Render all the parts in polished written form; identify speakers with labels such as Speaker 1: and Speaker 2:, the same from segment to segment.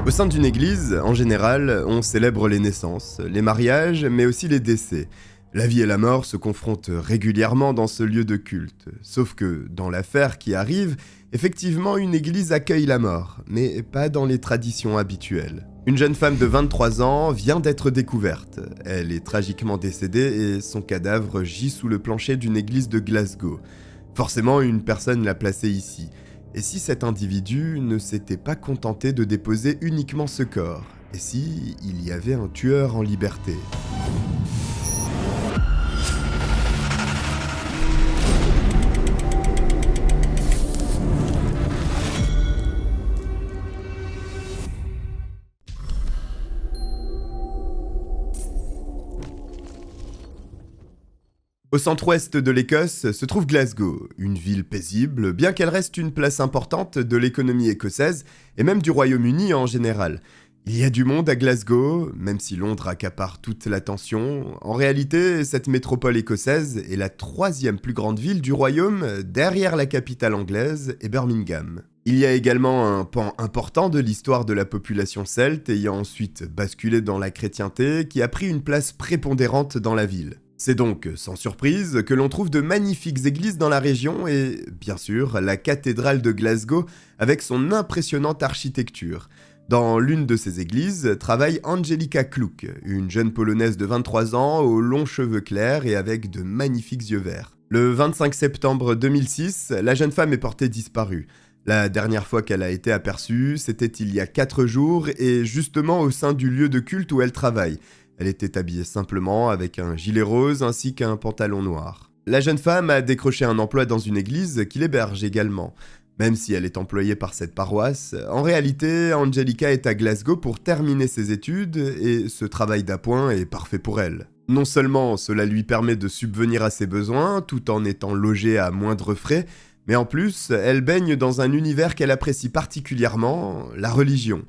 Speaker 1: Au sein d'une église, en général, on célèbre les naissances, les mariages, mais aussi les décès. La vie et la mort se confrontent régulièrement dans ce lieu de culte. Sauf que, dans l'affaire qui arrive, effectivement une église accueille la mort, mais pas dans les traditions habituelles. Une jeune femme de 23 ans vient d'être découverte. Elle est tragiquement décédée et son cadavre gît sous le plancher d'une église de Glasgow. Forcément, une personne l'a placée ici. Et si cet individu ne s'était pas contenté de déposer uniquement ce corps? Et si il y avait un tueur en liberté? Au centre-ouest de l'Écosse se trouve Glasgow, une ville paisible, bien qu'elle reste une place importante de l'économie écossaise et même du Royaume-Uni en général. Il y a du monde à Glasgow, même si Londres accapare toute l'attention. En réalité, cette métropole écossaise est la troisième plus grande ville du royaume, derrière la capitale anglaise et Birmingham. Il y a également un pan important de l'histoire de la population celte ayant ensuite basculé dans la chrétienté qui a pris une place prépondérante dans la ville. C'est donc sans surprise que l'on trouve de magnifiques églises dans la région et, bien sûr, la cathédrale de Glasgow avec son impressionnante architecture. Dans l'une de ces églises travaille Angelika Kluk, une jeune polonaise de 23 ans aux longs cheveux clairs et avec de magnifiques yeux verts. Le 25 septembre 2006, la jeune femme est portée disparue. La dernière fois qu'elle a été aperçue, c'était il y a 4 jours et justement au sein du lieu de culte où elle travaille. Elle était habillée simplement avec un gilet rose ainsi qu'un pantalon noir. La jeune femme a décroché un emploi dans une église qui l'héberge également. Même si elle est employée par cette paroisse, en réalité, Angelika est à Glasgow pour terminer ses études et ce travail d'appoint est parfait pour elle. Non seulement cela lui permet de subvenir à ses besoins tout en étant logée à moindre frais, mais en plus, elle baigne dans un univers qu'elle apprécie particulièrement, la religion.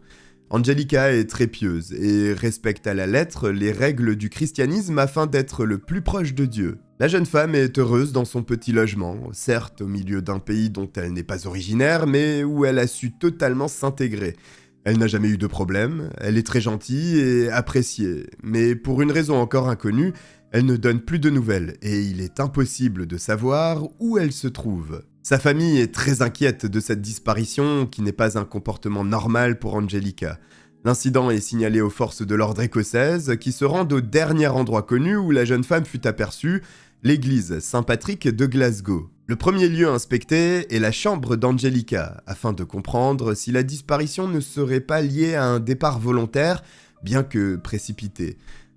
Speaker 1: Angelika est très pieuse et respecte à la lettre les règles du christianisme afin d'être le plus proche de Dieu. La jeune femme est heureuse dans son petit logement, certes au milieu d'un pays dont elle n'est pas originaire, mais où elle a su totalement s'intégrer. Elle n'a jamais eu de problème, elle est très gentille et appréciée, mais pour une raison encore inconnue, elle ne donne plus de nouvelles et il est impossible de savoir où elle se trouve. Sa famille est très inquiète de cette disparition qui n'est pas un comportement normal pour Angelika. L'incident est signalé aux forces de l'ordre écossaises qui se rendent au dernier endroit connu où la jeune femme fut aperçue, l'église Saint-Patrick de Glasgow. Le premier lieu inspecté est la chambre d'Angelika, afin de comprendre si la disparition ne serait pas liée à un départ volontaire, bien que précipité.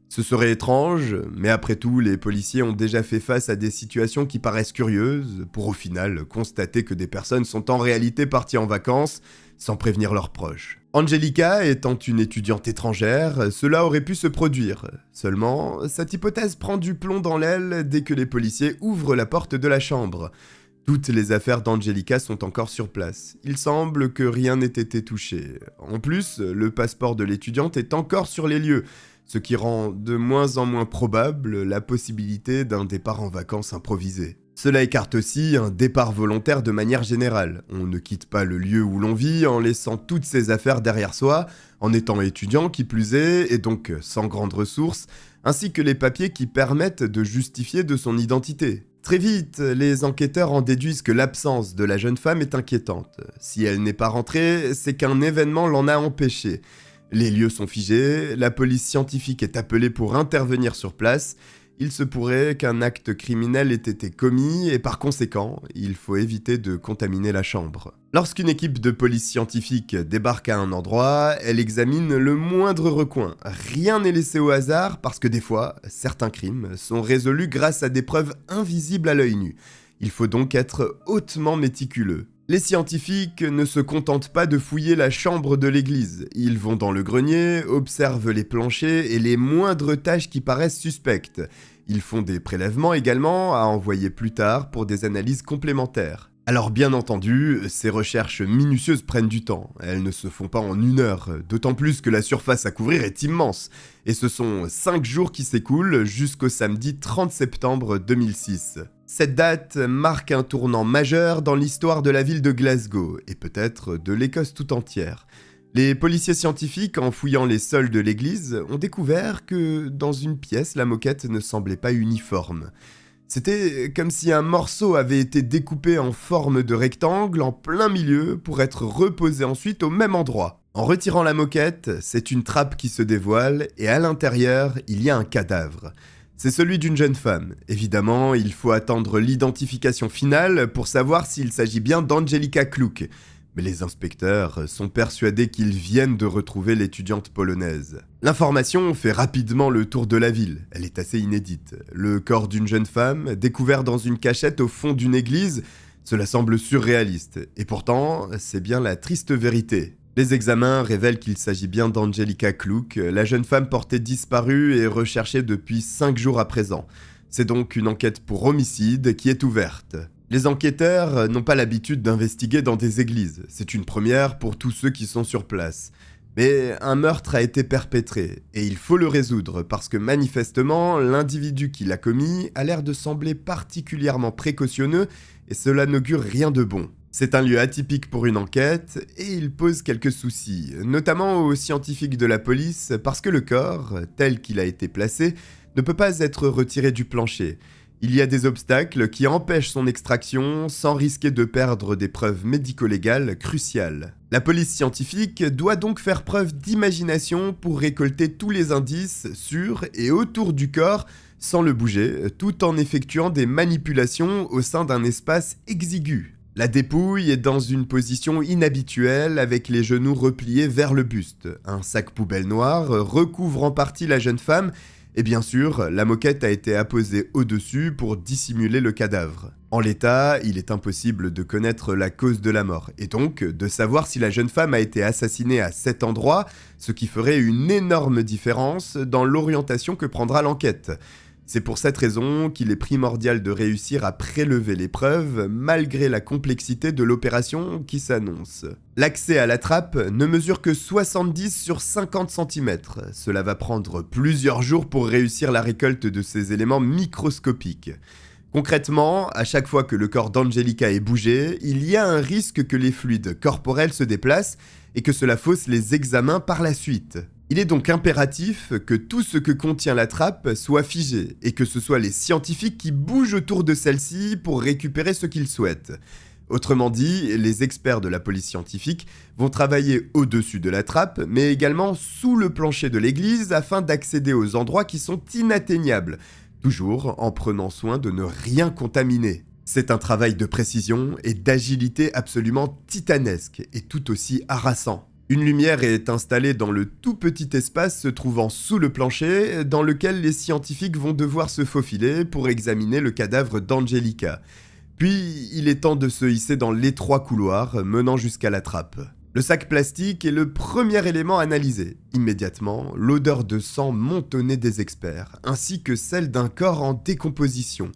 Speaker 1: Ce serait étrange, mais après tout, les policiers ont déjà fait face à des situations qui paraissent curieuses, pour au final constater que des personnes sont en réalité parties en vacances sans prévenir leurs proches. Angelika étant une étudiante étrangère, cela aurait pu se produire. Seulement, cette hypothèse prend du plomb dans l'aile dès que les policiers ouvrent la porte de la chambre. Toutes les affaires d'Angelika sont encore sur place. Il semble que rien n'ait été touché. En plus, le passeport de l'étudiante est encore sur les lieux, ce qui rend de moins en moins probable la possibilité d'un départ en vacances improvisé. Cela écarte aussi un départ volontaire de manière générale. On ne quitte pas le lieu où l'on vit en laissant toutes ses affaires derrière soi, en étant étudiant qui plus est, et donc sans grandes ressources, ainsi que les papiers qui permettent de justifier de son identité. Très vite, les enquêteurs en déduisent que l'absence de la jeune femme est inquiétante. Si elle n'est pas rentrée, c'est qu'un événement l'en a empêchée. Les lieux sont figés, la police scientifique est appelée pour intervenir sur place. Il se pourrait qu'un acte criminel ait été commis et par conséquent, il faut éviter de contaminer la chambre. Lorsqu'une équipe de police scientifique débarque à un endroit, elle examine le moindre recoin. Rien n'est laissé au hasard parce que des fois, certains crimes sont résolus grâce à des preuves invisibles à l'œil nu. Il faut donc être hautement méticuleux. Les scientifiques ne se contentent pas de fouiller la chambre de l'église. Ils vont dans le grenier, observent les planchers et les moindres taches qui paraissent suspectes. Ils font des prélèvements également à envoyer plus tard pour des analyses complémentaires. Alors bien entendu, ces recherches minutieuses prennent du temps. Elles ne se font pas en 1 heure, d'autant plus que la surface à couvrir est immense. Et ce sont 5 jours qui s'écoulent jusqu'au samedi 30 septembre 2006. Cette date marque un tournant majeur dans l'histoire de la ville de Glasgow, et peut-être de l'Écosse tout entière. Les policiers scientifiques, en fouillant les sols de l'église, ont découvert que dans une pièce, la moquette ne semblait pas uniforme. C'était comme si un morceau avait été découpé en forme de rectangle en plein milieu pour être reposé ensuite au même endroit. En retirant la moquette, c'est une trappe qui se dévoile et à l'intérieur, il y a un cadavre. C'est celui d'une jeune femme. Évidemment, il faut attendre l'identification finale pour savoir s'il s'agit bien d'Angelika Kluk. Mais les inspecteurs sont persuadés qu'ils viennent de retrouver l'étudiante polonaise. L'information fait rapidement le tour de la ville. Elle est assez inédite. Le corps d'une jeune femme, découvert dans une cachette au fond d'une église, cela semble surréaliste. Et pourtant, c'est bien la triste vérité. Les examens révèlent qu'il s'agit bien d'Angelika Kluk, la jeune femme portée disparue et recherchée depuis 5 jours à présent. C'est donc une enquête pour homicide qui est ouverte. Les enquêteurs n'ont pas l'habitude d'investiguer dans des églises, c'est une première pour tous ceux qui sont sur place. Mais un meurtre a été perpétré, et il faut le résoudre parce que manifestement, l'individu qui l'a commis a l'air de sembler particulièrement précautionneux et cela n'augure rien de bon. C'est un lieu atypique pour une enquête et il pose quelques soucis, notamment aux scientifiques de la police parce que le corps, tel qu'il a été placé, ne peut pas être retiré du plancher. Il y a des obstacles qui empêchent son extraction sans risquer de perdre des preuves médico-légales cruciales. La police scientifique doit donc faire preuve d'imagination pour récolter tous les indices sur et autour du corps sans le bouger, tout en effectuant des manipulations au sein d'un espace exigu. La dépouille est dans une position inhabituelle avec les genoux repliés vers le buste. Un sac poubelle noir recouvre en partie la jeune femme et bien sûr, la moquette a été apposée au-dessus pour dissimuler le cadavre. En l'état, il est impossible de connaître la cause de la mort et donc de savoir si la jeune femme a été assassinée à cet endroit, ce qui ferait une énorme différence dans l'orientation que prendra l'enquête. C'est pour cette raison qu'il est primordial de réussir à prélever les preuves malgré la complexité de l'opération qui s'annonce. L'accès à la trappe ne mesure que 70 sur 50 cm. Cela va prendre plusieurs jours pour réussir la récolte de ces éléments microscopiques. Concrètement, à chaque fois que le corps d'Angelika est bougé, il y a un risque que les fluides corporels se déplacent et que cela fausse les examens par la suite. Il est donc impératif que tout ce que contient la trappe soit figé et que ce soit les scientifiques qui bougent autour de celle-ci pour récupérer ce qu'ils souhaitent. Autrement dit, les experts de la police scientifique vont travailler au-dessus de la trappe, mais également sous le plancher de l'église afin d'accéder aux endroits qui sont inatteignables, toujours en prenant soin de ne rien contaminer. C'est un travail de précision et d'agilité absolument titanesque et tout aussi harassant. Une lumière est installée dans le tout petit espace se trouvant sous le plancher, dans lequel les scientifiques vont devoir se faufiler pour examiner le cadavre d'Angelika. Puis, il est temps de se hisser dans l'étroit couloir menant jusqu'à la trappe. Le sac plastique est le premier élément analysé. Immédiatement, l'odeur de sang monte au nez des experts, ainsi que celle d'un corps en décomposition.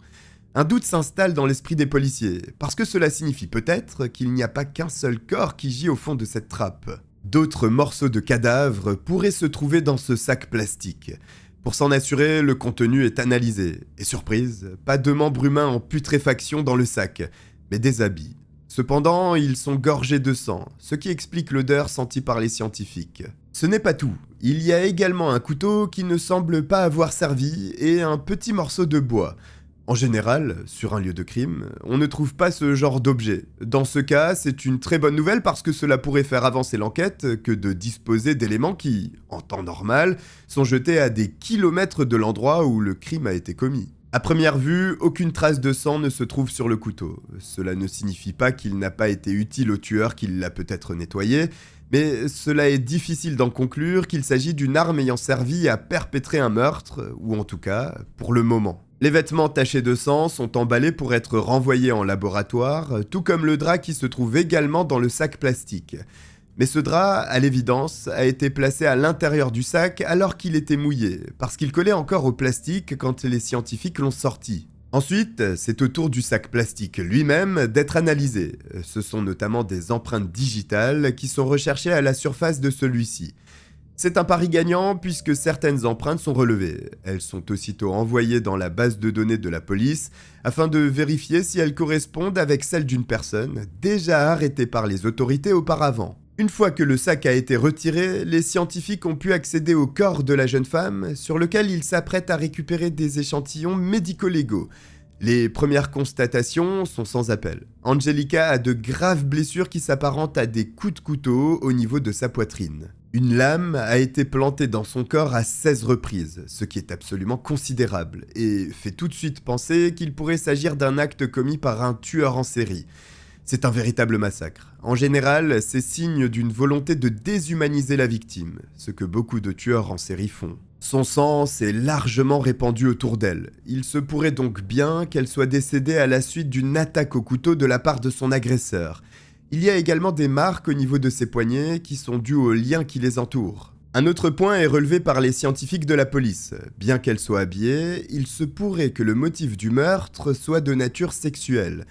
Speaker 1: Un doute s'installe dans l'esprit des policiers, parce que cela signifie peut-être qu'il n'y a pas qu'un seul corps qui gît au fond de cette trappe. D'autres morceaux de cadavres pourraient se trouver dans ce sac plastique. Pour s'en assurer, le contenu est analysé. Et surprise, pas de membres humains en putréfaction dans le sac, mais des habits. Cependant, ils sont gorgés de sang, ce qui explique l'odeur sentie par les scientifiques. Ce n'est pas tout. Il y a également un couteau qui ne semble pas avoir servi et un petit morceau de bois. En général, sur un lieu de crime, on ne trouve pas ce genre d'objet. Dans ce cas, c'est une très bonne nouvelle parce que cela pourrait faire avancer l'enquête que de disposer d'éléments qui, en temps normal, sont jetés à des kilomètres de l'endroit où le crime a été commis. À première vue, aucune trace de sang ne se trouve sur le couteau. Cela ne signifie pas qu'il n'a pas été utile au tueur qui l'a peut-être nettoyé, mais cela est difficile d'en conclure qu'il s'agit d'une arme ayant servi à perpétrer un meurtre, ou en tout cas, pour le moment. Les vêtements tachés de sang sont emballés pour être renvoyés en laboratoire, tout comme le drap qui se trouve également dans le sac plastique. Mais ce drap, à l'évidence, a été placé à l'intérieur du sac alors qu'il était mouillé, parce qu'il collait encore au plastique quand les scientifiques l'ont sorti. Ensuite, c'est au tour du sac plastique lui-même d'être analysé. Ce sont notamment des empreintes digitales qui sont recherchées à la surface de celui-ci. C'est un pari gagnant puisque certaines empreintes sont relevées. Elles sont aussitôt envoyées dans la base de données de la police afin de vérifier si elles correspondent avec celles d'une personne déjà arrêtée par les autorités auparavant. Une fois que le sac a été retiré, les scientifiques ont pu accéder au corps de la jeune femme, sur lequel ils s'apprêtent à récupérer des échantillons médico-légaux. Les premières constatations sont sans appel. Angelica a de graves blessures qui s'apparentent à des coups de couteau au niveau de sa poitrine. Une lame a été plantée dans son corps à 16 reprises, ce qui est absolument considérable, et fait tout de suite penser qu'il pourrait s'agir d'un acte commis par un tueur en série. C'est un véritable massacre. En général, c'est signe d'une volonté de déshumaniser la victime, ce que beaucoup de tueurs en série font. Son sang s'est largement répandu autour d'elle. Il se pourrait donc bien qu'elle soit décédée à la suite d'une attaque au couteau de la part de son agresseur. Il y a également des marques au niveau de ses poignets qui sont dues aux liens qui les entourent. Un autre point est relevé par les scientifiques de la police. Bien qu'elle soit habillée, il se pourrait que le motif du meurtre soit de nature sexuelle.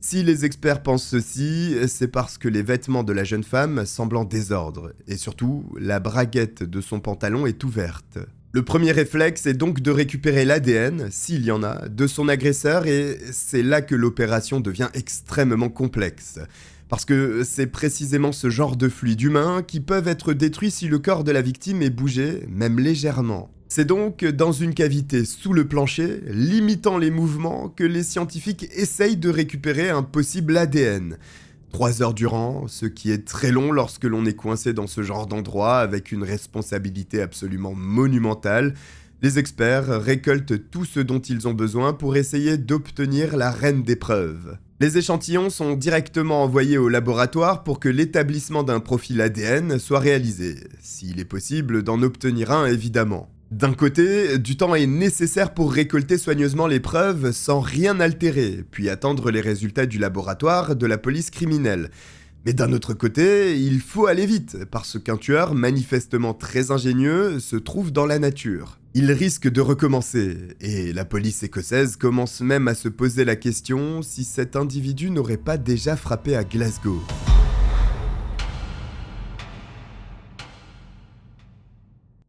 Speaker 1: Si les experts pensent ceci, c'est parce que les vêtements de la jeune femme semblent en désordre, et surtout, la braguette de son pantalon est ouverte. Le premier réflexe est donc de récupérer l'ADN, s'il y en a, de son agresseur, et c'est là que l'opération devient extrêmement complexe. Parce que c'est précisément ce genre de fluides humains qui peuvent être détruits si le corps de la victime est bougé, même légèrement. C'est donc dans une cavité sous le plancher, limitant les mouvements, que les scientifiques essayent de récupérer un possible ADN. 3 heures durant, ce qui est très long lorsque l'on est coincé dans ce genre d'endroit avec une responsabilité absolument monumentale, les experts récoltent tout ce dont ils ont besoin pour essayer d'obtenir la reine des preuves. Les échantillons sont directement envoyés au laboratoire pour que l'établissement d'un profil ADN soit réalisé, s'il est possible d'en obtenir un évidemment. D'un côté, du temps est nécessaire pour récolter soigneusement les preuves sans rien altérer, puis attendre les résultats du laboratoire de la police criminelle. Mais d'un autre côté, il faut aller vite, parce qu'un tueur manifestement très ingénieux se trouve dans la nature. Il risque de recommencer, et la police écossaise commence même à se poser la question si cet individu n'aurait pas déjà frappé à Glasgow.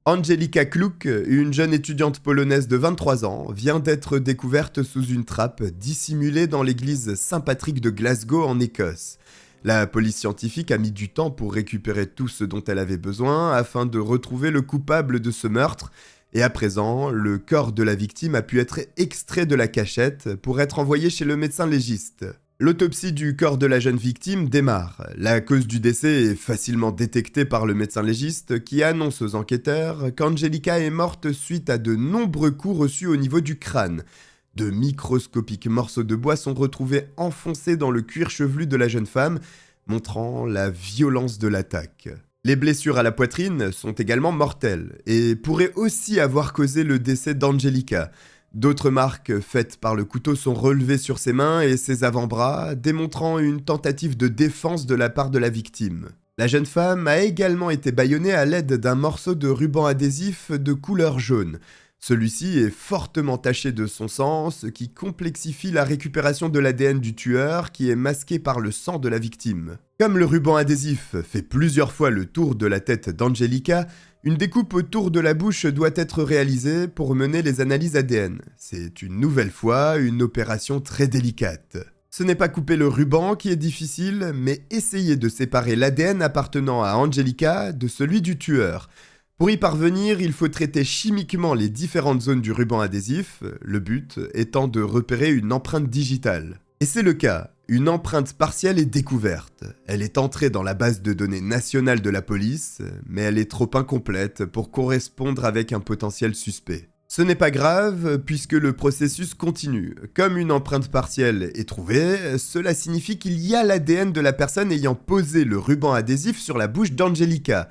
Speaker 1: Angelica Kluk, une jeune étudiante polonaise de 23 ans, vient d'être découverte sous une trappe dissimulée dans l'église Saint-Patrick de Glasgow en Écosse. La police scientifique a mis du temps pour récupérer tout ce dont elle avait besoin afin de retrouver le coupable de ce meurtre, et à présent, le corps de la victime a pu être extrait de la cachette pour être envoyé chez le médecin légiste. L'autopsie du corps de la jeune victime démarre. La cause du décès est facilement détectée par le médecin légiste qui annonce aux enquêteurs qu'Angelica est morte suite à de nombreux coups reçus au niveau du crâne. De microscopiques morceaux de bois sont retrouvés enfoncés dans le cuir chevelu de la jeune femme, montrant la violence de l'attaque. Les blessures à la poitrine sont également mortelles et pourraient aussi avoir causé le décès d'Angelica. D'autres marques faites par le couteau sont relevées sur ses mains et ses avant-bras, démontrant une tentative de défense de la part de la victime. La jeune femme a également été bâillonnée à l'aide d'un morceau de ruban adhésif de couleur jaune. Celui-ci est fortement taché de son sang, ce qui complexifie la récupération de l'ADN du tueur qui est masqué par le sang de la victime. Comme le ruban adhésif fait plusieurs fois le tour de la tête d'Angelica, une découpe autour de la bouche doit être réalisée pour mener les analyses ADN. C'est une nouvelle fois une opération très délicate. Ce n'est pas couper le ruban qui est difficile, mais essayer de séparer l'ADN appartenant à Angelica de celui du tueur. Pour y parvenir, il faut traiter chimiquement les différentes zones du ruban adhésif, le but étant de repérer une empreinte digitale. Et c'est le cas, une empreinte partielle est découverte. Elle est entrée dans la base de données nationale de la police, mais elle est trop incomplète pour correspondre avec un potentiel suspect. Ce n'est pas grave, puisque le processus continue. Comme une empreinte partielle est trouvée, cela signifie qu'il y a l'ADN de la personne ayant posé le ruban adhésif sur la bouche d'Angelica.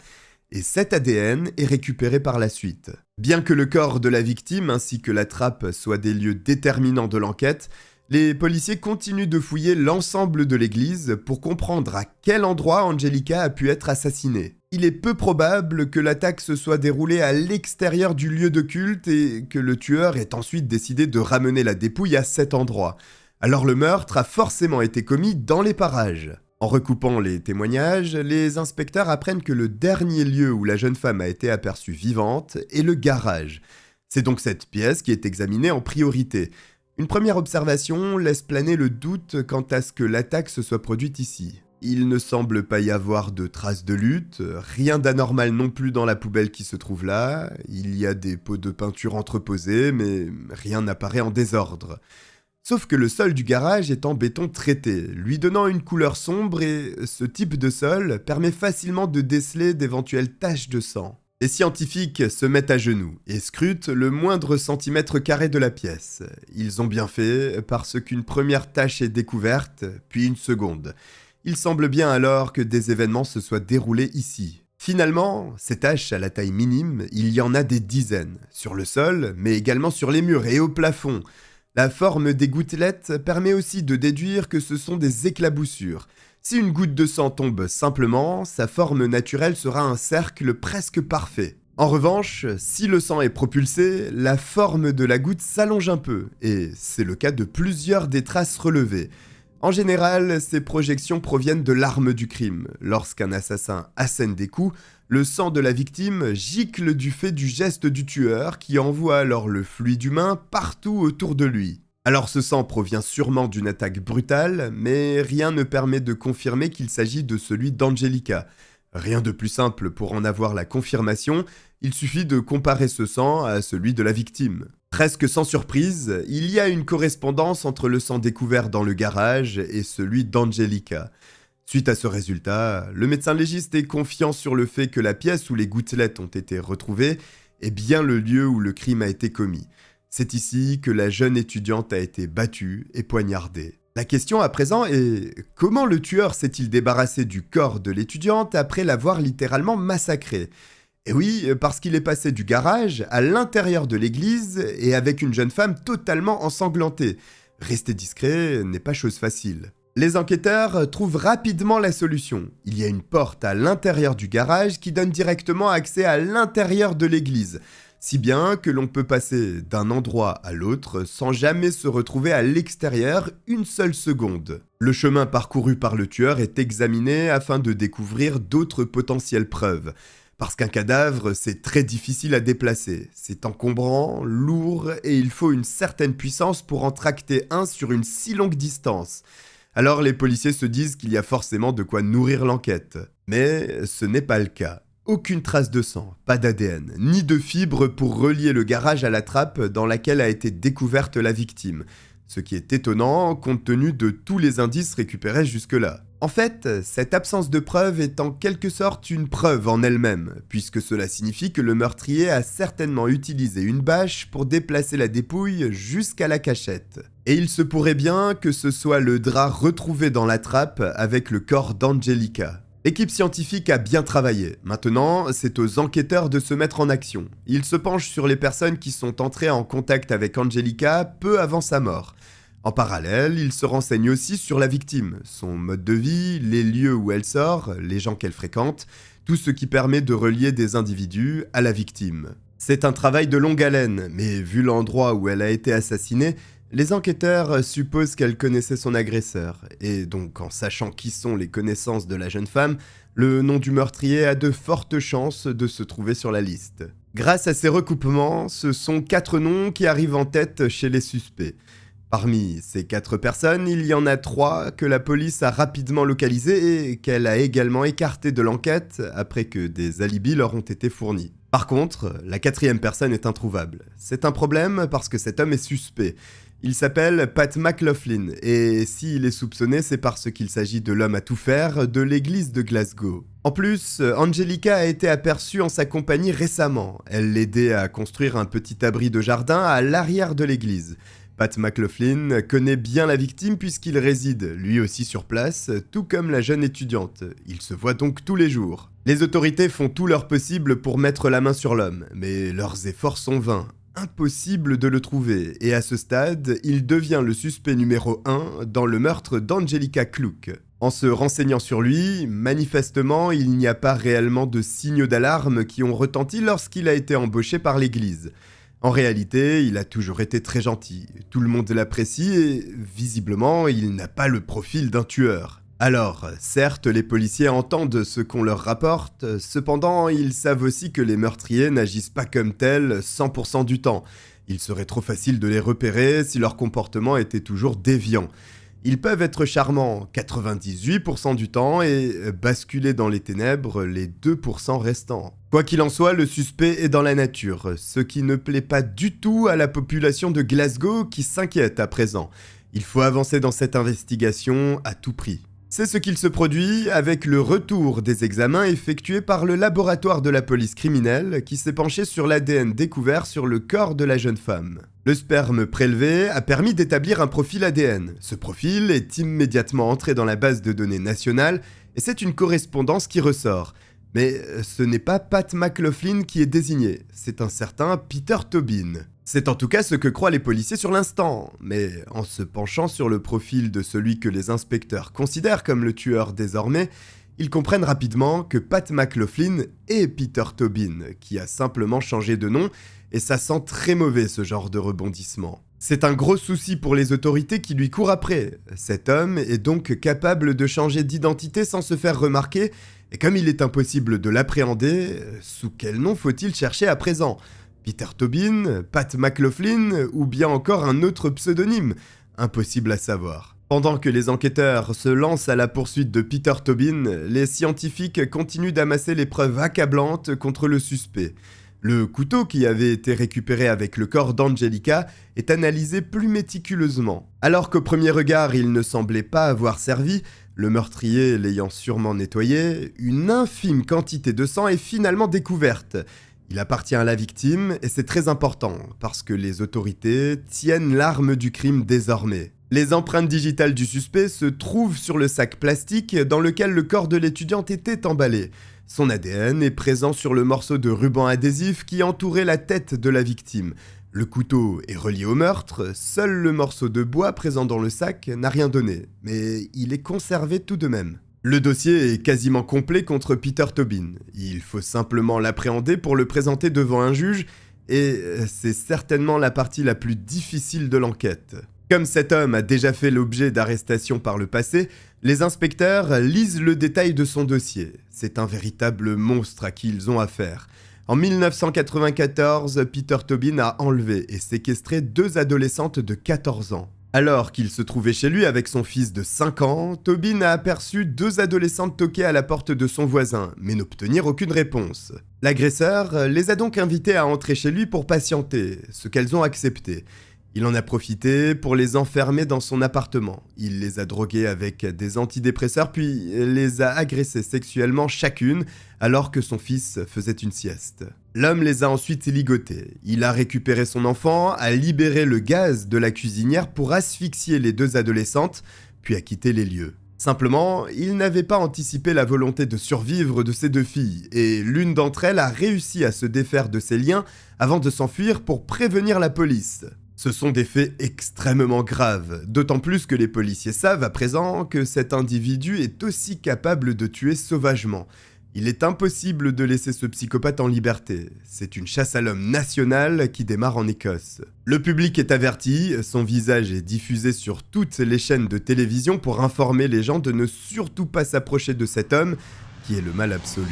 Speaker 1: Et cet ADN est récupéré par la suite. Bien que le corps de la victime ainsi que la trappe soient des lieux déterminants de l'enquête, les policiers continuent de fouiller l'ensemble de l'église pour comprendre à quel endroit Angelica a pu être assassinée. Il est peu probable que l'attaque se soit déroulée à l'extérieur du lieu de culte et que le tueur ait ensuite décidé de ramener la dépouille à cet endroit. Alors le meurtre a forcément été commis dans les parages. En recoupant les témoignages, les inspecteurs apprennent que le dernier lieu où la jeune femme a été aperçue vivante est le garage. C'est donc cette pièce qui est examinée en priorité. Une première observation laisse planer le doute quant à ce que l'attaque se soit produite ici. Il ne semble pas y avoir de traces de lutte, rien d'anormal non plus dans la poubelle qui se trouve là, il y a des pots de peinture entreposés, mais rien n'apparaît en désordre. Sauf que le sol du garage est en béton traité, lui donnant une couleur sombre et ce type de sol permet facilement de déceler d'éventuelles taches de sang. Les scientifiques se mettent à genoux et scrutent le moindre centimètre carré de la pièce. Ils ont bien fait parce qu'une première tache est découverte, puis une seconde. Il semble bien alors que des événements se soient déroulés ici. Finalement, ces taches à la taille minime, il y en a des dizaines, sur le sol, mais également sur les murs et au plafond. La forme des gouttelettes permet aussi de déduire que ce sont des éclaboussures. Si une goutte de sang tombe simplement, sa forme naturelle sera un cercle presque parfait. En revanche, si le sang est propulsé, la forme de la goutte s'allonge un peu, et c'est le cas de plusieurs des traces relevées. En général, ces projections proviennent de l'arme du crime. Lorsqu'un assassin assène des coups, le sang de la victime gicle du fait du geste du tueur qui envoie alors le fluide humain partout autour de lui. Alors ce sang provient sûrement d'une attaque brutale, mais rien ne permet de confirmer qu'il s'agit de celui d'Angelica. Rien de plus simple pour en avoir la confirmation, il suffit de comparer ce sang à celui de la victime. Presque sans surprise, il y a une correspondance entre le sang découvert dans le garage et celui d'Angelica. Suite à ce résultat, le médecin légiste est confiant sur le fait que la pièce où les gouttelettes ont été retrouvées est bien le lieu où le crime a été commis. C'est ici que la jeune étudiante a été battue et poignardée. La question à présent est comment le tueur s'est-il débarrassé du corps de l'étudiante après l'avoir littéralement massacrée ? Et oui, parce qu'il est passé du garage à l'intérieur de l'église et avec une jeune femme totalement ensanglantée. Rester discret n'est pas chose facile. Les enquêteurs trouvent rapidement la solution. Il y a une porte à l'intérieur du garage qui donne directement accès à l'intérieur de l'église. Si bien que l'on peut passer d'un endroit à l'autre sans jamais se retrouver à l'extérieur une seule seconde. Le chemin parcouru par le tueur est examiné afin de découvrir d'autres potentielles preuves. Parce qu'un cadavre, c'est très difficile à déplacer. C'est encombrant, lourd et il faut une certaine puissance pour en tracter un sur une si longue distance. Alors les policiers se disent qu'il y a forcément de quoi nourrir l'enquête. Mais ce n'est pas le cas. Aucune trace de sang, pas d'ADN, ni de fibres pour relier le garage à la trappe dans laquelle a été découverte la victime. Ce qui est étonnant compte tenu de tous les indices récupérés jusque-là. En fait, cette absence de preuve est en quelque sorte une preuve en elle-même, puisque cela signifie que le meurtrier a certainement utilisé une bâche pour déplacer la dépouille jusqu'à la cachette. Et il se pourrait bien que ce soit le drap retrouvé dans la trappe avec le corps d'Angelica. L'équipe scientifique a bien travaillé. Maintenant, c'est aux enquêteurs de se mettre en action. Ils se penchent sur les personnes qui sont entrées en contact avec Angelica peu avant sa mort. En parallèle, ils se renseignent aussi sur la victime, son mode de vie, les lieux où elle sort, les gens qu'elle fréquente, tout ce qui permet de relier des individus à la victime. C'est un travail de longue haleine, mais vu l'endroit où elle a été assassinée, les enquêteurs supposent qu'elle connaissait son agresseur, et donc en sachant qui sont les connaissances de la jeune femme, le nom du meurtrier a de fortes chances de se trouver sur la liste. Grâce à ces recoupements, ce sont 4 noms qui arrivent en tête chez les suspects. Parmi ces 4 personnes, il y en a 3 que la police a rapidement localisées et qu'elle a également écartées de l'enquête après que des alibis leur ont été fournis. Par contre, la 4e personne est introuvable. C'est un problème parce que cet homme est suspect. Il s'appelle Pat McLaughlin et s'il est soupçonné, c'est parce qu'il s'agit de l'homme à tout faire de l'église de Glasgow. En plus, Angelica a été aperçue en sa compagnie récemment. Elle l'aidait à construire un petit abri de jardin à l'arrière de l'église. Pat McLaughlin connaît bien la victime puisqu'il réside, lui aussi sur place, tout comme la jeune étudiante. Ils se voient donc tous les jours. Les autorités font tout leur possible pour mettre la main sur l'homme, mais leurs efforts sont vains. Impossible de le trouver, et à ce stade, il devient le suspect numéro 1 dans le meurtre d'Angelica Kluck. En se renseignant sur lui, manifestement, il n'y a pas réellement de signaux d'alarme qui ont retenti lorsqu'il a été embauché par l'église. En réalité, il a toujours été très gentil, tout le monde l'apprécie et, visiblement, il n'a pas le profil d'un tueur. Alors, certes, les policiers entendent ce qu'on leur rapporte, cependant, ils savent aussi que les meurtriers n'agissent pas comme tels 100% du temps. Il serait trop facile de les repérer si leur comportement était toujours déviant. Ils peuvent être charmants 98% du temps et basculer dans les ténèbres les 2% restants. Quoi qu'il en soit, le suspect est dans la nature, ce qui ne plaît pas du tout à la population de Glasgow qui s'inquiète à présent. Il faut avancer dans cette investigation à tout prix. C'est ce qu'il se produit avec le retour des examens effectués par le laboratoire de la police criminelle qui s'est penché sur l'ADN découvert sur le corps de la jeune femme. Le sperme prélevé a permis d'établir un profil ADN. Ce profil est immédiatement entré dans la base de données nationale et c'est une correspondance qui ressort. Mais ce n'est pas Pat McLaughlin qui est désigné, c'est un certain Peter Tobin. C'est en tout cas ce que croient les policiers sur l'instant, mais en se penchant sur le profil de celui que les inspecteurs considèrent comme le tueur désormais, ils comprennent rapidement que Pat McLaughlin est Peter Tobin, qui a simplement changé de nom, et ça sent très mauvais ce genre de rebondissement. C'est un gros souci pour les autorités qui lui courent après. Cet homme est donc capable de changer d'identité sans se faire remarquer, et comme il est impossible de l'appréhender, sous quel nom faut-il chercher à présent ? Peter Tobin, Pat McLaughlin ou bien encore un autre pseudonyme? Impossible à savoir. Pendant que les enquêteurs se lancent à la poursuite de Peter Tobin, les scientifiques continuent d'amasser les preuves accablantes contre le suspect. Le couteau qui avait été récupéré avec le corps d'Angelica est analysé plus méticuleusement. Alors qu'au premier regard il ne semblait pas avoir servi, le meurtrier l'ayant sûrement nettoyé, une infime quantité de sang est finalement découverte. Il appartient à la victime et c'est très important parce que les autorités tiennent l'arme du crime désormais. Les empreintes digitales du suspect se trouvent sur le sac plastique dans lequel le corps de l'étudiante était emballé. Son ADN est présent sur le morceau de ruban adhésif qui entourait la tête de la victime. Le couteau est relié au meurtre, seul le morceau de bois présent dans le sac n'a rien donné, mais il est conservé tout de même. Le dossier est quasiment complet contre Peter Tobin. Il faut simplement l'appréhender pour le présenter devant un juge, et c'est certainement la partie la plus difficile de l'enquête. Comme cet homme a déjà fait l'objet d'arrestations par le passé, les inspecteurs lisent le détail de son dossier. C'est un véritable monstre à qui ils ont affaire. En 1994, Peter Tobin a enlevé et séquestré 2 adolescentes de 14 ans. Alors qu'il se trouvait chez lui avec son fils de 5 ans, Tobin a aperçu 2 adolescentes toquer à la porte de son voisin, mais n'obtenir aucune réponse. L'agresseur les a donc invitées à entrer chez lui pour patienter, ce qu'elles ont accepté. Il en a profité pour les enfermer dans son appartement. Il les a droguées avec des antidépresseurs puis les a agressées sexuellement chacune alors que son fils faisait une sieste. L'homme les a ensuite ligotées. Il a récupéré son enfant, a libéré le gaz de la cuisinière pour asphyxier les 2 adolescentes puis a quitté les lieux. Simplement, il n'avait pas anticipé la volonté de survivre de ces 2 filles et l'une d'entre elles a réussi à se défaire de ses liens avant de s'enfuir pour prévenir la police. Ce sont des faits extrêmement graves, d'autant plus que les policiers savent à présent que cet individu est aussi capable de tuer sauvagement. Il est impossible de laisser ce psychopathe en liberté. C'est une chasse à l'homme nationale qui démarre en Écosse. Le public est averti, son visage est diffusé sur toutes les chaînes de télévision pour informer les gens de ne surtout pas s'approcher de cet homme qui est le mal absolu.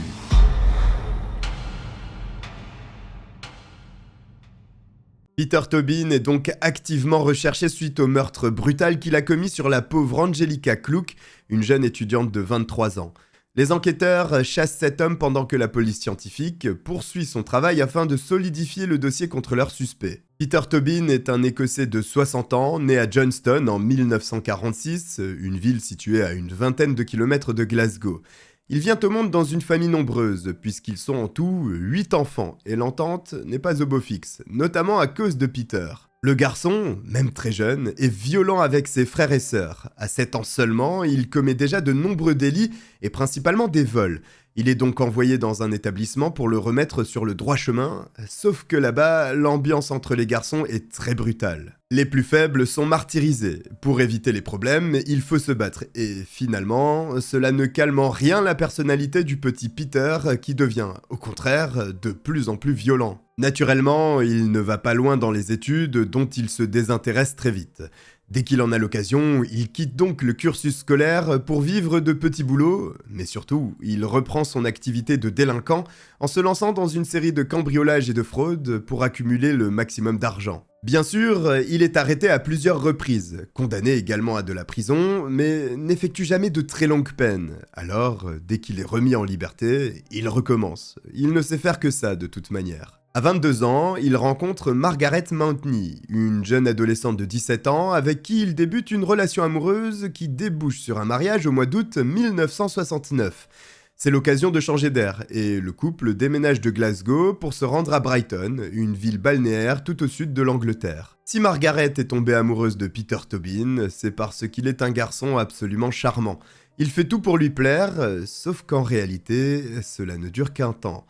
Speaker 1: Peter Tobin est donc activement recherché suite au meurtre brutal qu'il a commis sur la pauvre Angelica Klook, une jeune étudiante de 23 ans. Les enquêteurs chassent cet homme pendant que la police scientifique poursuit son travail afin de solidifier le dossier contre leur suspect. Peter Tobin est un Écossais de 60 ans, né à Johnston en 1946, une ville située à une vingtaine de kilomètres de Glasgow. Il vient au monde dans une famille nombreuse, puisqu'ils sont en tout 8 enfants, et l'entente n'est pas au beau fixe, notamment à cause de Peter. Le garçon, même très jeune, est violent avec ses frères et sœurs. À 7 ans seulement, il commet déjà de nombreux délits, et principalement des vols. Il est donc envoyé dans un établissement pour le remettre sur le droit chemin, sauf que là-bas, l'ambiance entre les garçons est très brutale. Les plus faibles sont martyrisés. Pour éviter les problèmes, il faut se battre. Et finalement, cela ne calme en rien la personnalité du petit Peter qui devient, au contraire, de plus en plus violent. Naturellement, il ne va pas loin dans les études dont il se désintéresse très vite. Dès qu'il en a l'occasion, il quitte donc le cursus scolaire pour vivre de petits boulots, mais surtout, il reprend son activité de délinquant en se lançant dans une série de cambriolages et de fraudes pour accumuler le maximum d'argent. Bien sûr, il est arrêté à plusieurs reprises, condamné également à de la prison, mais n'effectue jamais de très longues peines. Alors, dès qu'il est remis en liberté, il recommence. Il ne sait faire que ça de toute manière. À 22 ans, il rencontre Margaret Mountney, une jeune adolescente de 17 ans avec qui il débute une relation amoureuse qui débouche sur un mariage au mois d'août 1969. C'est l'occasion de changer d'air et le couple déménage de Glasgow pour se rendre à Brighton, une ville balnéaire tout au sud de l'Angleterre. Si Margaret est tombée amoureuse de Peter Tobin, c'est parce qu'il est un garçon absolument charmant. Il fait tout pour lui plaire, sauf qu'en réalité, cela ne dure qu'un temps.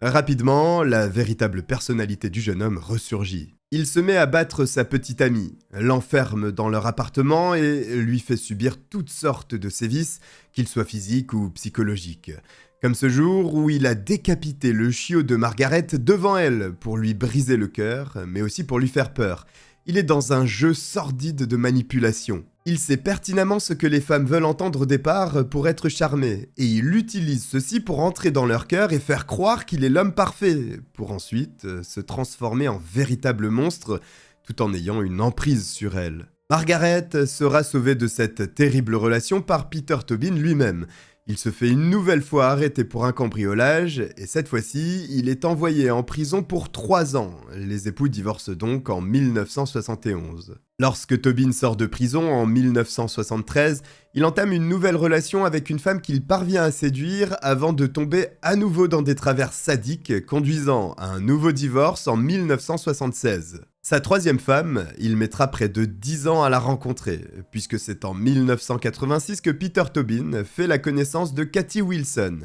Speaker 1: Rapidement, la véritable personnalité du jeune homme ressurgit. Il se met à battre sa petite amie, l'enferme dans leur appartement et lui fait subir toutes sortes de sévices, qu'ils soient physiques ou psychologiques. Comme ce jour où il a décapité le chiot de Margaret devant elle pour lui briser le cœur, mais aussi pour lui faire peur. Il est dans un jeu sordide de manipulation. Il sait pertinemment ce que les femmes veulent entendre au départ pour être charmées, et il utilise ceci pour entrer dans leur cœur et faire croire qu'il est l'homme parfait, pour ensuite se transformer en véritable monstre, tout en ayant une emprise sur elle. Margaret sera sauvée de cette terrible relation par Peter Tobin lui-même. Il se fait une nouvelle fois arrêter pour un cambriolage, et cette fois-ci, il est envoyé en prison pour 3 ans. Les époux divorcent donc en 1971. Lorsque Tobin sort de prison en 1973, il entame une nouvelle relation avec une femme qu'il parvient à séduire avant de tomber à nouveau dans des travers sadiques, conduisant à un nouveau divorce en 1976. Sa troisième femme, il mettra près de 10 ans à la rencontrer, puisque c'est en 1986 que Peter Tobin fait la connaissance de Cathy Wilson.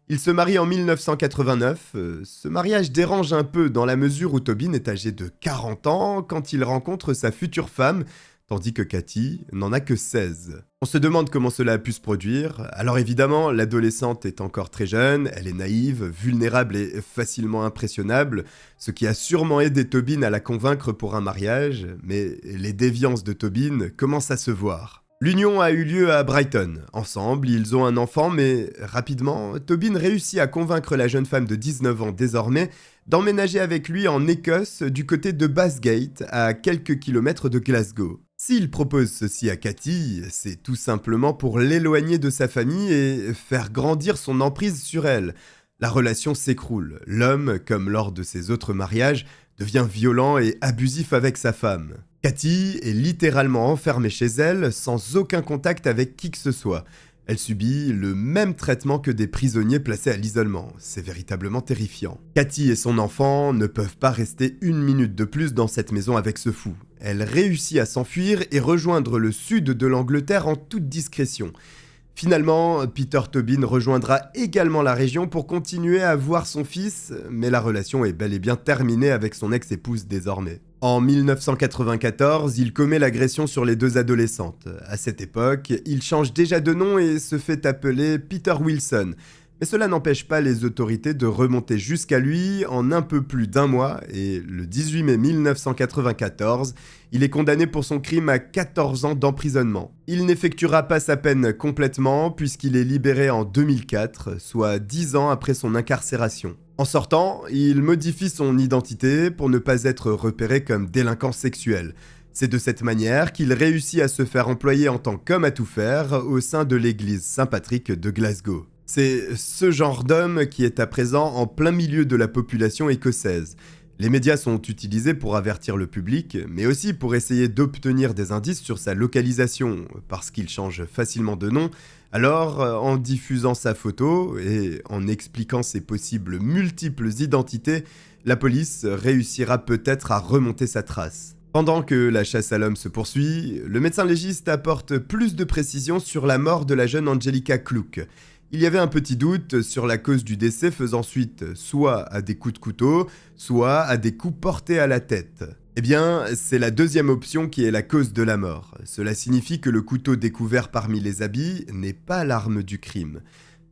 Speaker 1: Il se marie en 1989, ce mariage dérange un peu dans la mesure où Tobin est âgé de 40 ans quand il rencontre sa future femme, tandis que Cathy n'en a que 16. On se demande comment cela a pu se produire. Alors évidemment, l'adolescente est encore très jeune, elle est naïve, vulnérable et facilement impressionnable, ce qui a sûrement aidé Tobin à la convaincre pour un mariage, mais les déviances de Tobin commencent à se voir. L'union a eu lieu à Brighton. Ensemble, ils ont un enfant, mais rapidement, Tobin réussit à convaincre la jeune femme de 19 ans désormais d'emménager avec lui en Écosse du côté de Bathgate, à quelques kilomètres de Glasgow. S'il propose ceci à Cathy, c'est tout simplement pour l'éloigner de sa famille et faire grandir son emprise sur elle. La relation s'écroule. L'homme, comme lors de ses autres mariages, devient violent et abusif avec sa femme. Cathy est littéralement enfermée chez elle, sans aucun contact avec qui que ce soit. Elle subit le même traitement que des prisonniers placés à l'isolement. C'est véritablement terrifiant. Cathy et son enfant ne peuvent pas rester une minute de plus dans cette maison avec ce fou. Elle réussit à s'enfuir et rejoindre le sud de l'Angleterre en toute discrétion. Finalement, Peter Tobin rejoindra également la région pour continuer à voir son fils, mais la relation est bel et bien terminée avec son ex-épouse désormais. En 1994, il commet l'agression sur les deux adolescentes. À cette époque, il change déjà de nom et se fait appeler Peter Wilson. Mais cela n'empêche pas les autorités de remonter jusqu'à lui en un peu plus d'1 mois et le 18 mai 1994, il est condamné pour son crime à 14 ans d'emprisonnement. Il n'effectuera pas sa peine complètement puisqu'il est libéré en 2004, soit 10 ans après son incarcération. En sortant, il modifie son identité pour ne pas être repéré comme délinquant sexuel. C'est de cette manière qu'il réussit à se faire employer en tant qu'homme à tout faire au sein de l'église Saint-Patrick de Glasgow. C'est ce genre d'homme qui est à présent en plein milieu de la population écossaise. Les médias sont utilisés pour avertir le public, mais aussi pour essayer d'obtenir des indices sur sa localisation, parce qu'il change facilement de nom. Alors, en diffusant sa photo et en expliquant ses possibles multiples identités, la police réussira peut-être à remonter sa trace. Pendant que la chasse à l'homme se poursuit, le médecin légiste apporte plus de précisions sur la mort de la jeune Angelica Clook. Il y avait un petit doute sur la cause du décès faisant suite soit à des coups de couteau, soit à des coups portés à la tête. Eh bien, c'est la deuxième option qui est la cause de la mort. Cela signifie que le couteau découvert parmi les habits n'est pas l'arme du crime.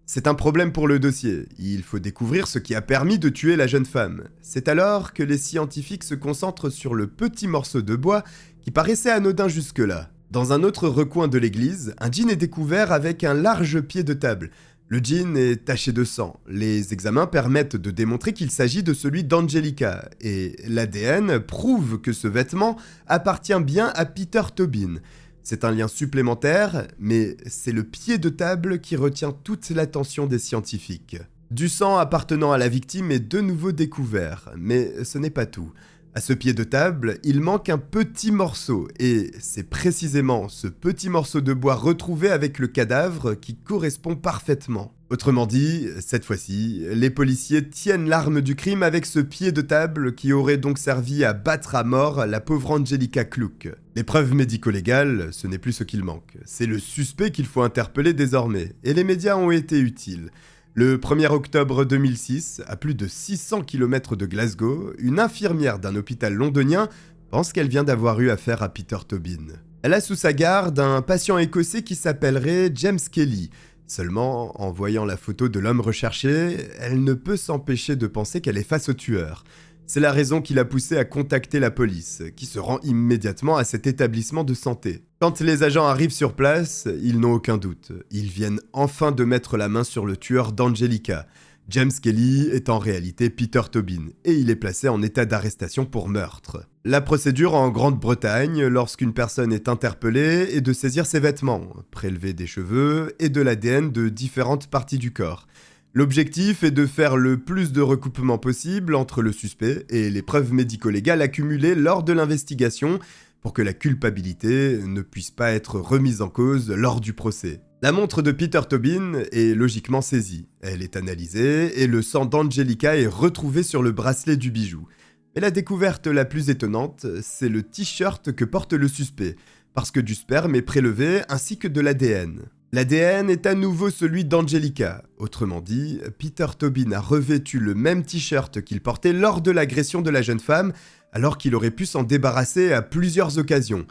Speaker 1: C'est un problème pour le dossier. Il faut découvrir ce qui a permis de tuer la jeune femme. C'est alors que les scientifiques se concentrent sur le petit morceau de bois qui paraissait anodin jusque-là. Dans un autre recoin de l'église, un jean est découvert avec un large pied de table. Le jean est taché de sang. Les examens permettent de démontrer qu'il s'agit de celui d'Angelica, et l'ADN prouve que ce vêtement appartient bien à Peter Tobin. C'est un lien supplémentaire, mais c'est le pied de table qui retient toute l'attention des scientifiques. Du sang appartenant à la victime est de nouveau découvert, mais ce n'est pas tout. À ce pied de table, il manque un petit morceau, et c'est précisément ce petit morceau de bois retrouvé avec le cadavre qui correspond parfaitement. Autrement dit, cette fois-ci, les policiers tiennent l'arme du crime avec ce pied de table qui aurait donc servi à battre à mort la pauvre Angelica Kluck. Les preuves médico-légales, ce n'est plus ce qu'il manque. C'est le suspect qu'il faut interpeller désormais, et les médias ont été utiles. Le 1er octobre 2006, à plus de 600 km de Glasgow, une infirmière d'un hôpital londonien pense qu'elle vient d'avoir eu affaire à Peter Tobin. Elle a sous sa garde un patient écossais qui s'appellerait James Kelly. Seulement, en voyant la photo de l'homme recherché, elle ne peut s'empêcher de penser qu'elle est face au tueur. C'est la raison qui l'a poussée à contacter la police, qui se rend immédiatement à cet établissement de santé. Quand les agents arrivent sur place, ils n'ont aucun doute. Ils viennent enfin de mettre la main sur le tueur d'Angelica. James Kelly est en réalité Peter Tobin, et il est placé en état d'arrestation pour meurtre. La procédure en Grande-Bretagne, lorsqu'une personne est interpellée, est de saisir ses vêtements, prélever des cheveux et de l'ADN de différentes parties du corps. L'objectif est de faire le plus de recoupement possible entre le suspect et les preuves médico-légales accumulées lors de l'investigation pour que la culpabilité ne puisse pas être remise en cause lors du procès. La montre de Peter Tobin est logiquement saisie. Elle est analysée et le sang d'Angelica est retrouvé sur le bracelet du bijou. Mais la découverte la plus étonnante, c'est le t-shirt que porte le suspect, parce que du sperme est prélevé ainsi que de l'ADN. L'ADN est à nouveau celui d'Angelica. Autrement dit, Peter Tobin a revêtu le même t-shirt qu'il portait lors de l'agression de la jeune femme, alors qu'il aurait pu s'en débarrasser à plusieurs occasions.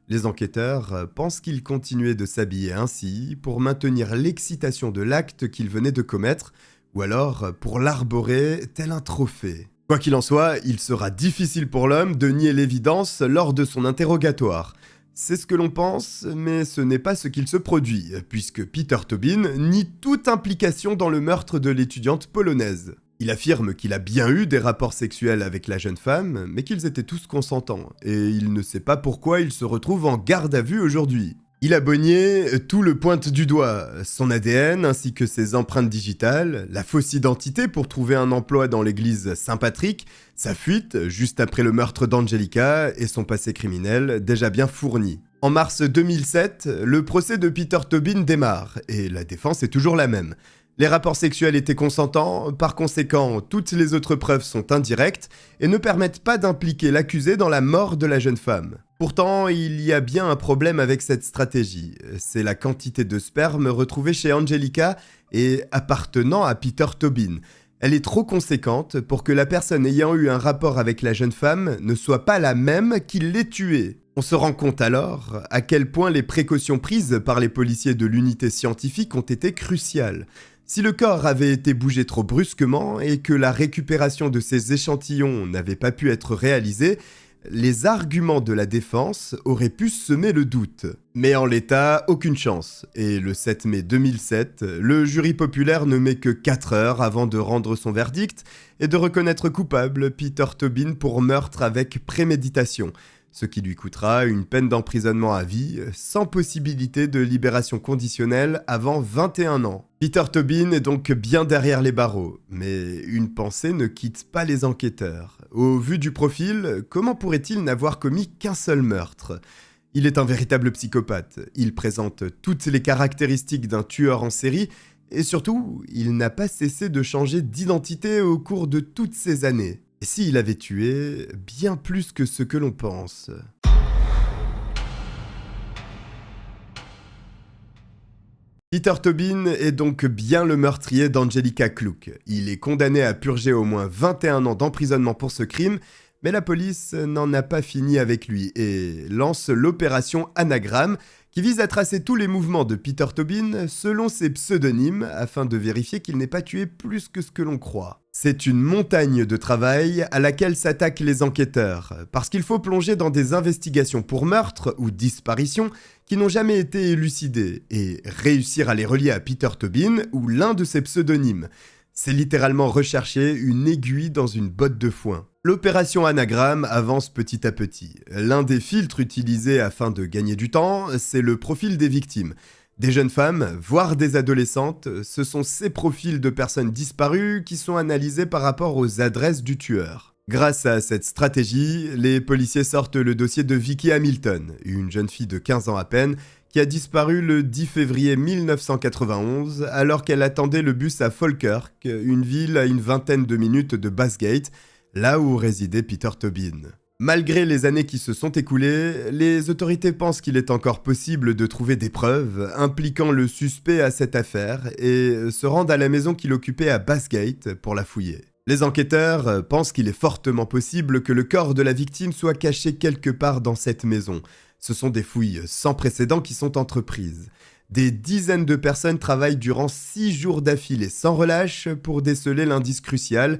Speaker 1: Les enquêteurs pensent qu'il continuait de s'habiller ainsi pour maintenir l'excitation de l'acte qu'il venait de commettre, ou alors pour l'arborer tel un trophée. Quoi qu'il en soit, il sera difficile pour l'homme de nier l'évidence lors de son interrogatoire. C'est ce que l'on pense, mais ce n'est pas ce qu'il se produit, puisque Peter Tobin nie toute implication dans le meurtre de l'étudiante polonaise. Il affirme qu'il a bien eu des rapports sexuels avec la jeune femme, mais qu'ils étaient tous consentants, et il ne sait pas pourquoi il se retrouve en garde à vue aujourd'hui. Il a nié tout le pointe du doigt, son ADN ainsi que ses empreintes digitales, la fausse identité pour trouver un emploi dans l'église Saint-Patrick, sa fuite juste après le meurtre d'Angelica et son passé criminel déjà bien fourni. En mars 2007, le procès de Peter Tobin démarre, et la défense est toujours la même. Les rapports sexuels étaient consentants, par conséquent, toutes les autres preuves sont indirectes et ne permettent pas d'impliquer l'accusé dans la mort de la jeune femme. Pourtant, il y a bien un problème avec cette stratégie. C'est la quantité de sperme retrouvée chez Angelica et appartenant à Peter Tobin. Elle est trop conséquente pour que la personne ayant eu un rapport avec la jeune femme ne soit pas la même qui l'ait tuée. On se rend compte alors à quel point les précautions prises par les policiers de l'unité scientifique ont été cruciales. Si le corps avait été bougé trop brusquement et que la récupération de ces échantillons n'avait pas pu être réalisée, les arguments de la défense auraient pu semer le doute. Mais en l'état, aucune chance. Et le 7 mai 2007, le jury populaire ne met que 4 heures avant de rendre son verdict et de reconnaître coupable Peter Tobin pour meurtre avec préméditation, ce qui lui coûtera une peine d'emprisonnement à vie, sans possibilité de libération conditionnelle avant 21 ans. Peter Tobin est donc bien derrière les barreaux, mais une pensée ne quitte pas les enquêteurs. Au vu du profil, comment pourrait-il n'avoir commis qu'un seul meurtre ? Il est un véritable psychopathe, il présente toutes les caractéristiques d'un tueur en série, et surtout, il n'a pas cessé de changer d'identité au cours de toutes ces années. Et s'il avait tué bien plus que ce que l'on pense. Peter Tobin est donc bien le meurtrier d'Angelica Kluck. Il est condamné à purger au moins 21 ans d'emprisonnement pour ce crime, mais la police n'en a pas fini avec lui et lance l'opération Anagramme, qui vise à tracer tous les mouvements de Peter Tobin selon ses pseudonymes afin de vérifier qu'il n'ait pas tué plus que ce que l'on croit. C'est une montagne de travail à laquelle s'attaquent les enquêteurs, parce qu'il faut plonger dans des investigations pour meurtre ou disparition qui n'ont jamais été élucidées, et réussir à les relier à Peter Tobin ou l'un de ses pseudonymes. C'est littéralement rechercher une aiguille dans une botte de foin. L'opération Anagramme avance petit à petit. L'un des filtres utilisés afin de gagner du temps, c'est le profil des victimes. Des jeunes femmes, voire des adolescentes, ce sont ces profils de personnes disparues qui sont analysés par rapport aux adresses du tueur. Grâce à cette stratégie, les policiers sortent le dossier de Vicky Hamilton, une jeune fille de 15 ans à peine, qui a disparu le 10 février 1991 alors qu'elle attendait le bus à Falkirk, une ville à une vingtaine de minutes de Bathgate, là où résidait Peter Tobin. Malgré les années qui se sont écoulées, les autorités pensent qu'il est encore possible de trouver des preuves impliquant le suspect à cette affaire et se rendent à la maison qu'il occupait à Bathgate pour la fouiller. Les enquêteurs pensent qu'il est fortement possible que le corps de la victime soit caché quelque part dans cette maison. Ce sont des fouilles sans précédent qui sont entreprises. Des dizaines de personnes travaillent durant 6 jours d'affilée sans relâche pour déceler l'indice crucial,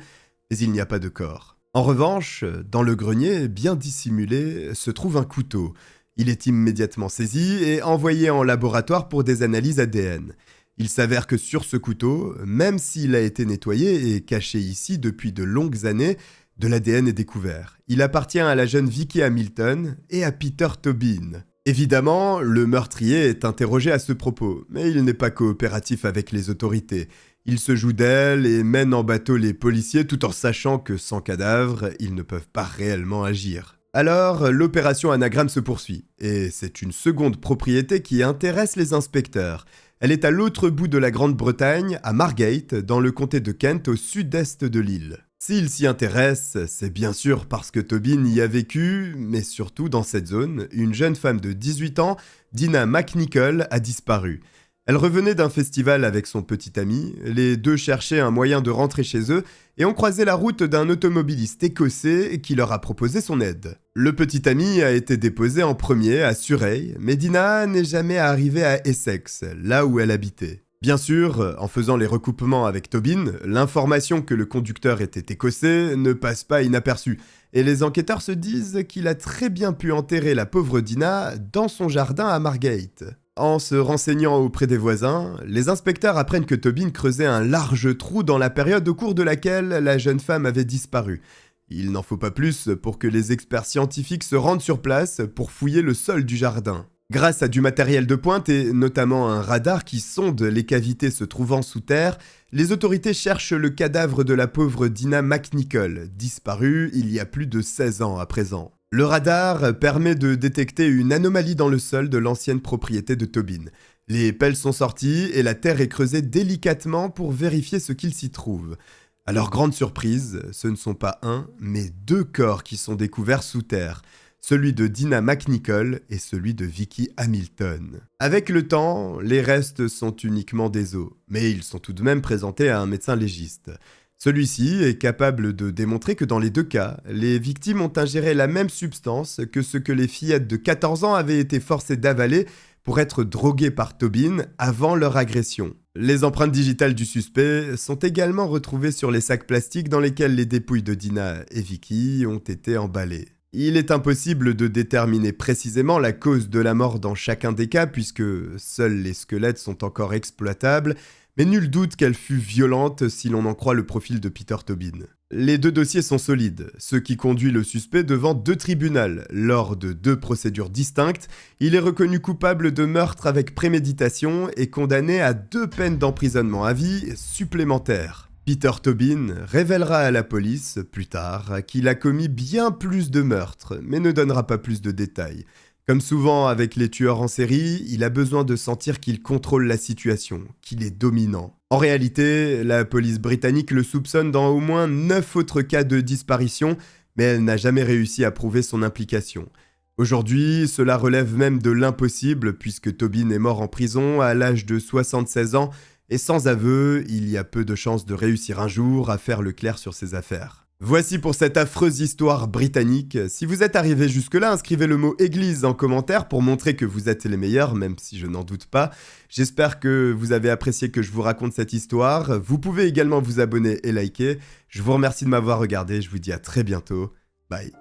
Speaker 1: mais il n'y a pas de corps. En revanche, dans le grenier, bien dissimulé, se trouve un couteau. Il est immédiatement saisi et envoyé en laboratoire pour des analyses ADN. Il s'avère que sur ce couteau, même s'il a été nettoyé et caché ici depuis de longues années, de l'ADN est découvert. Il appartient à la jeune Vicky Hamilton et à Peter Tobin. Évidemment, le meurtrier est interrogé à ce propos, mais il n'est pas coopératif avec les autorités. Il se joue d'elle et mène en bateau les policiers tout en sachant que sans cadavre, ils ne peuvent pas réellement agir. Alors, l'opération Anagramme se poursuit, et c'est une seconde propriété qui intéresse les inspecteurs. Elle est à l'autre bout de la Grande-Bretagne, à Margate, dans le comté de Kent, au sud-est de l'île. S'ils s'y intéressent, c'est bien sûr parce que Tobin y a vécu, mais surtout dans cette zone, une jeune femme de 18 ans, Dina McNichol, a disparu. Elle revenait d'un festival avec son petit ami, les deux cherchaient un moyen de rentrer chez eux et ont croisé la route d'un automobiliste écossais qui leur a proposé son aide. Le petit ami a été déposé en premier à Surrey, mais Dina n'est jamais arrivée à Essex, là où elle habitait. Bien sûr, en faisant les recoupements avec Tobin, l'information que le conducteur était écossais ne passe pas inaperçue, et les enquêteurs se disent qu'il a très bien pu enterrer la pauvre Dina dans son jardin à Margate. En se renseignant auprès des voisins, les inspecteurs apprennent que Tobin creusait un large trou dans la période au cours de laquelle la jeune femme avait disparu. Il n'en faut pas plus pour que les experts scientifiques se rendent sur place pour fouiller le sol du jardin. Grâce à du matériel de pointe et notamment un radar qui sonde les cavités se trouvant sous terre, les autorités cherchent le cadavre de la pauvre Dina McNichol, disparue il y a plus de 16 ans à présent. Le radar permet de détecter une anomalie dans le sol de l'ancienne propriété de Tobin. Les pelles sont sorties et la terre est creusée délicatement pour vérifier ce qu'il s'y trouve. À leur grande surprise, ce ne sont pas un, mais 2 corps qui sont découverts sous terre. Celui de Dina McNichol et celui de Vicky Hamilton. Avec le temps, les restes sont uniquement des os, mais ils sont tout de même présentés à un médecin légiste. Celui-ci est capable de démontrer que dans les 2 cas, les victimes ont ingéré la même substance que ce que les fillettes de 14 ans avaient été forcées d'avaler pour être droguées par Tobin avant leur agression. Les empreintes digitales du suspect sont également retrouvées sur les sacs plastiques dans lesquels les dépouilles de Dina et Vicky ont été emballées. Il est impossible de déterminer précisément la cause de la mort dans chacun des cas puisque seuls les squelettes sont encore exploitables, mais nul doute qu'elle fut violente si l'on en croit le profil de Peter Tobin. Les 2 dossiers sont solides, ce qui conduit le suspect devant 2 tribunaux. Lors de 2 procédures distinctes, il est reconnu coupable de meurtre avec préméditation et condamné à 2 peines d'emprisonnement à vie supplémentaires. Peter Tobin révélera à la police, plus tard, qu'il a commis bien plus de meurtres, mais ne donnera pas plus de détails. Comme souvent avec les tueurs en série, il a besoin de sentir qu'il contrôle la situation, qu'il est dominant. En réalité, la police britannique le soupçonne dans au moins 9 autres cas de disparition, mais elle n'a jamais réussi à prouver son implication. Aujourd'hui, cela relève même de l'impossible puisque Tobin est mort en prison à l'âge de 76 ans et sans aveu, il y a peu de chances de réussir un jour à faire le clair sur ses affaires. Voici pour cette affreuse histoire britannique. Si vous êtes arrivé jusque-là, inscrivez le mot église en commentaire pour montrer que vous êtes les meilleurs, même si je n'en doute pas. J'espère que vous avez apprécié que je vous raconte cette histoire. Vous pouvez également vous abonner et liker. Je vous remercie de m'avoir regardé, je vous dis à très bientôt. Bye.